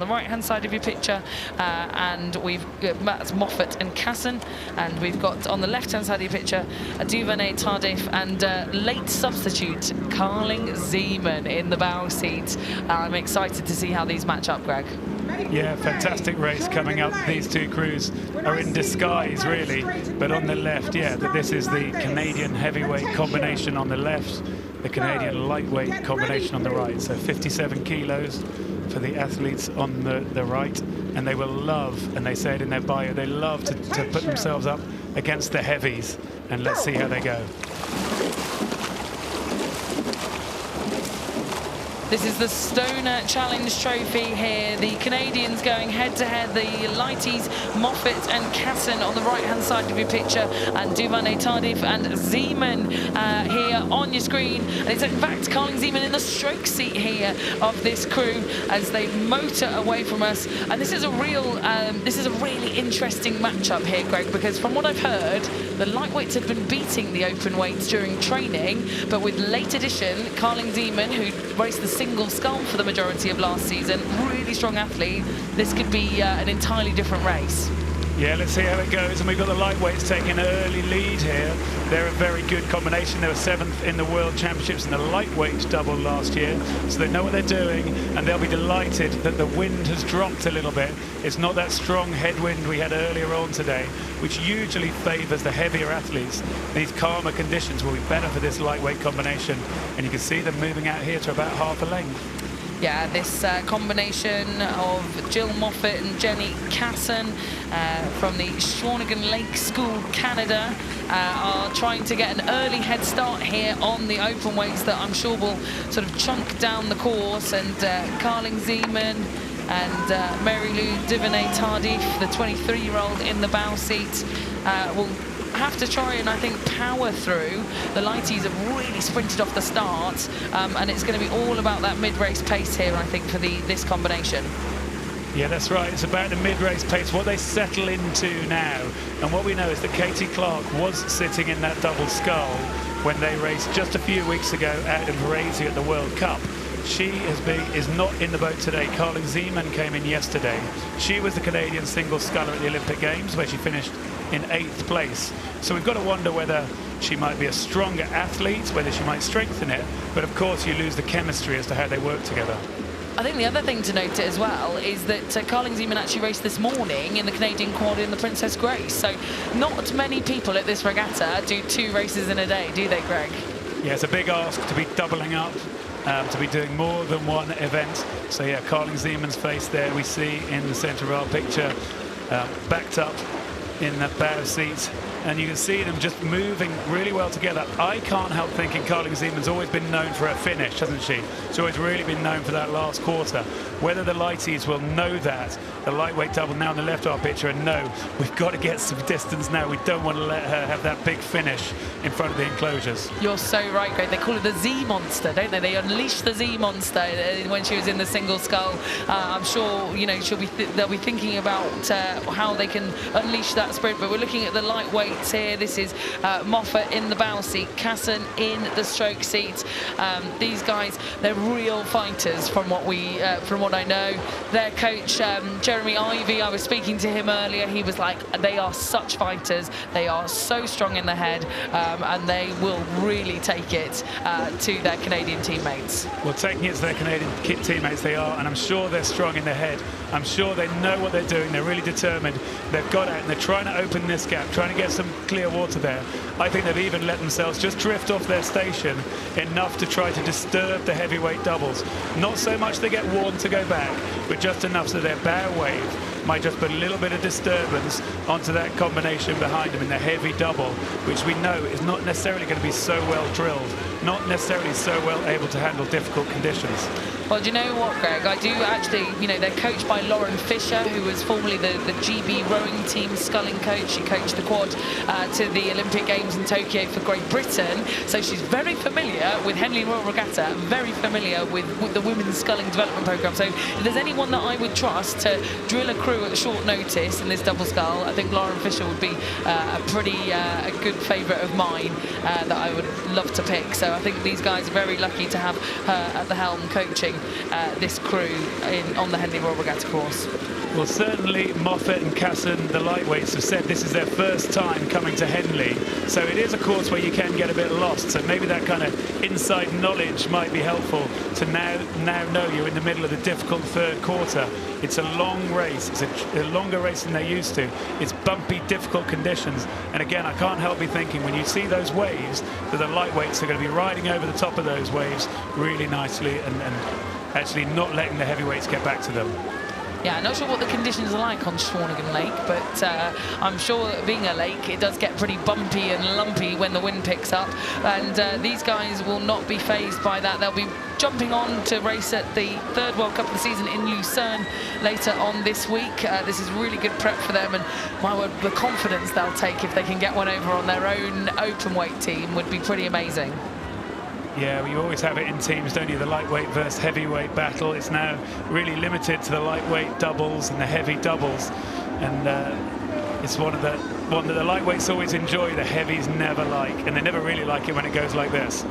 The right-hand side of your picture, and we've got Moffatt and Casson, and we've got on the left-hand side of your picture a Duvernay-Tardif and late substitute Carling Zeeman in the bow seat. I'm excited to see how these match up, Greg. Yeah, fantastic race coming up. These two crews are in disguise, really. But on the left, yeah, this is the Canadian heavyweight combination on the left, the Canadian lightweight combination on the right. So 57 kilos for the athletes on the right. And they will love, and they say it in their bio, they love to put themselves up against the heavies. And let's see how they go. This is the Stonor Challenge Trophy here. The Canadians going head-to-head. The lighties, Moffatt and Casson on the right-hand side of your picture, and Duvernay-Tardif and Zeeman here on your screen. And it's in fact Carling Zeeman in the stroke seat here of this crew as they motor away from us. And this is a really interesting matchup here, Greg, because from what I've heard, the lightweights have been beating the open weights during training, but with late addition, Carling Zeeman, who raced the single scull for the majority of last season, really strong athlete, this could be an entirely different race. Yeah, let's see how it goes. And we've got the lightweights taking an early lead here. They're a very good combination. They were 7th in the World Championships in the lightweight double last year, so they know what they're doing, and they'll be delighted that the wind has dropped a little bit. It's not that strong headwind we had earlier on today, which usually favours the heavier athletes. These calmer conditions will be better for this lightweight combination, and you can see them moving out here to about half a length. Yeah, this combination of Jill Moffatt and Jenny Casson from the Shawnigan Lake School, Canada, are trying to get an early head start here on the open weights that I'm sure will sort of chunk down the course. And Carling Zeeman and Mary Lou Duvernay-Tardif, the 23-year-old in the bow seat, will have to try and, I think, power through. The lighties have really sprinted off the start, and it's going to be all about that mid-race pace here, I think, for this combination. Yeah, that's right. It's about the mid-race pace, what they settle into now. And what we know is that Katie Clark was sitting in that double scull when they raced just a few weeks ago out in Varazia at the World Cup. She is not in the boat today. Carling Zeeman came in yesterday. She was the Canadian single sculler at the Olympic Games, where she finished in 8th place. So we've got to wonder whether she might be a stronger athlete, whether she might strengthen it. But of course, you lose the chemistry as to how they work together. I think the other thing to note as well is that Carling Zeeman actually raced this morning in the Canadian quad in the Princess Grace. So not many people at this regatta do 2 races in a day, do they, Greg? Yeah, it's a big ask to be doubling up, to be doing more than one event. So yeah, Carling Zeeman's face there we see in the centre of our picture, backed up in the bow seat, and you can see them just moving really well together. I can't help thinking Carling Zeeman's always been known for her finish, hasn't she? She's always really been known for that last quarter. Whether the lighties will know that, the lightweight double now on the left of our picture, and no, we've got to get some distance now. We don't want to let her have that big finish in front of the enclosures. You're so right, Greg. They call her the Z Monster, don't they? They unleashed the Z Monster when she was in the single scull. I'm sure, you know, they'll be thinking about how they can unleash that spirit. But we're looking at the lightweights here. This is Moffatt in the bow seat, Casson in the stroke seat. These guys, they're real fighters from what I know. Their coach, Jeremy Ivey, I was speaking to him earlier. He was like, they are such fighters. They are so strong in the head, and they will really take it to their Canadian teammates. Well, taking it to their Canadian teammates they are, and I'm sure they're strong in the head. I'm sure they know what they're doing. They're really determined. They've got out and they're trying to open this gap, trying to get some clear water there. I think they've even let themselves just drift off their station enough to try to disturb the heavyweight doubles. Not so much they get warned to go back, but just enough so their bow wave might just put a little bit of disturbance onto that combination behind them in the heavy double, which we know is not necessarily going to be so well drilled, not necessarily so well able to handle difficult conditions. Well, do you know what, Greg? I do actually, you know, they're coached by Lauren Fisher, who was formerly the GB rowing team sculling coach. She coached the quad to the Olympic Games in Tokyo for Great Britain. So she's very familiar with Henley Royal Regatta, very familiar with the women's sculling development programme. So if there's anyone that I would trust to drill a crew at short notice in this double scull, I think Lauren Fisher would be a good favourite of mine that I would love to pick. So So I think these guys are very lucky to have her at the helm coaching this crew on the Henley Royal Regatta course. Well, certainly Moffatt and Casson, the lightweights, have said this is their first time coming to Henley. So it is a course where you can get a bit lost. So maybe that kind of inside knowledge might be helpful to now know you're in the middle of the difficult third quarter. It's a long race. It's a longer race than they're used to. It's bumpy, difficult conditions. And again, I can't help me thinking when you see those waves, that the lightweights are going to be riding over the top of those waves really nicely and actually not letting the heavyweights get back to them. Yeah, I'm not sure what the conditions are like on Schwarnigan Lake, but I'm sure being a lake, it does get pretty bumpy and lumpy when the wind picks up. And these guys will not be fazed by that. They'll be jumping on to race at the third World Cup of the season in Lucerne later on this week. This is really good prep for them, and my word, the confidence they'll take if they can get one over on their own open weight team would be pretty amazing. Yeah, well, you always have it in teams, don't you? The lightweight versus heavyweight battle. It's now really limited to the lightweight doubles and the heavy doubles, and it's one that the lightweights always enjoy. The heavies never like, and they never really like it when it goes like this.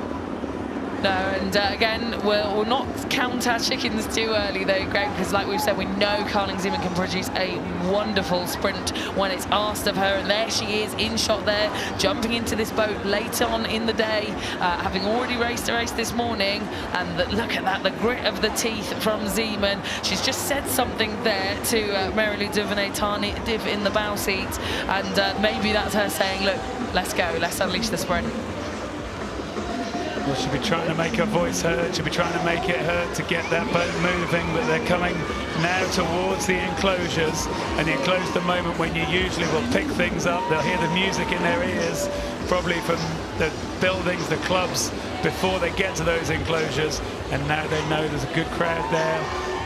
No, and again, we'll not count our chickens too early though, Greg, because like we've said, we know Carling Zeeman can produce a wonderful sprint when it's asked of her, and there she is in shot there, jumping into this boat late on in the day, having already raced a race this morning, and look at that, the grit of the teeth from Zeeman. She's just said something there to Mary-Lou Duvernay-Tardif in the bow seat, and maybe that's her saying, look, let's go, let's unleash the sprint. Well, she'll be trying to make her voice heard. She'll be trying to make it heard to get that boat moving, but they're coming now towards the enclosures, and the enclosure, the moment when you usually will pick things up. They'll hear the music in their ears, probably from the buildings, the clubs, before they get to those enclosures, and now they know there's a good crowd there,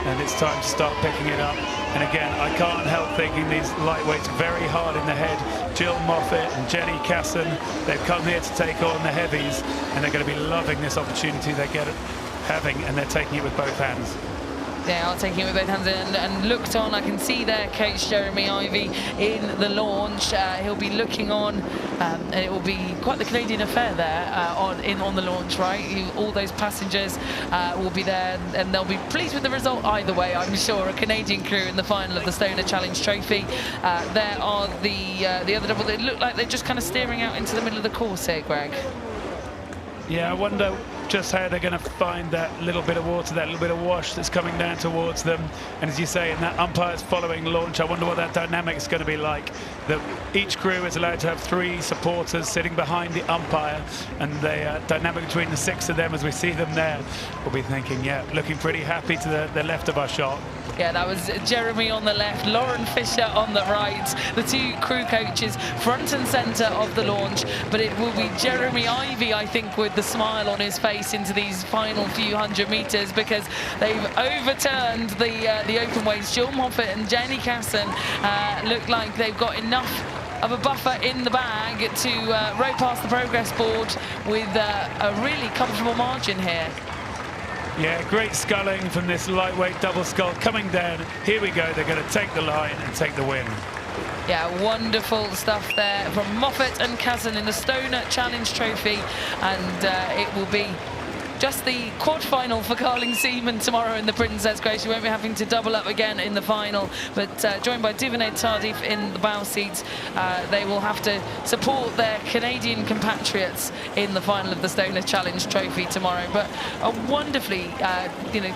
and it's time to start picking it up. And again, I can't help thinking these lightweights very hard in the head. Jill Moffatt and Jenny Casson, they've come here to take on the heavies, and they're going to be loving this opportunity they get having, and they're taking it with both hands. They are taking it with both hands, and looked on. I can see there coach Jeremy Ivy in the launch. He'll be looking on, and it will be quite the Canadian affair there on the launch, right? All those passengers will be there, and they'll be pleased with the result either way, I'm sure. A Canadian crew in the final of the Stonor Challenge Trophy. There are the other double. They look like they're just kind of steering out into the middle of the course here, Greg. Yeah, I wonder just how they're going to find that little bit of water, that little bit of wash that's coming down towards them. And as you say, in that umpire's following launch, I wonder what that dynamic is going to be like. That each crew is allowed to have 3 supporters sitting behind the umpire, and the dynamic between the 6 of them as we see them there, we'll be thinking, yeah, looking pretty happy to the left of our shot. Yeah, that was Jeremy on the left, Lauren Fisher on the right, the 2 crew coaches front and centre of the launch. But it will be Jeremy Ivy, I think, with the smile on his face into these final few hundred metres, because they've overturned the open weights. Jill Moffatt and Jenny Casson look like they've got enough of a buffer in the bag to row past the progress board with a really comfortable margin here. Yeah, great sculling from this lightweight double scull coming down. Here we go, they're going to take the line and take the win. Yeah, wonderful stuff there from Moffatt and Casson in the Stonor Challenge Trophy, and it will be just the quad final for Carling Zeeman tomorrow in the Princess Grace. She won't be having to double up again in the final, but joined by Duvernay-Tardif in the bow seats. They will have to support their Canadian compatriots in the final of the Stonor Challenge Trophy tomorrow. But a wonderfully,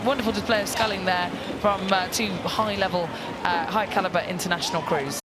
wonderful display of sculling there from 2 high-level, high-caliber international crews.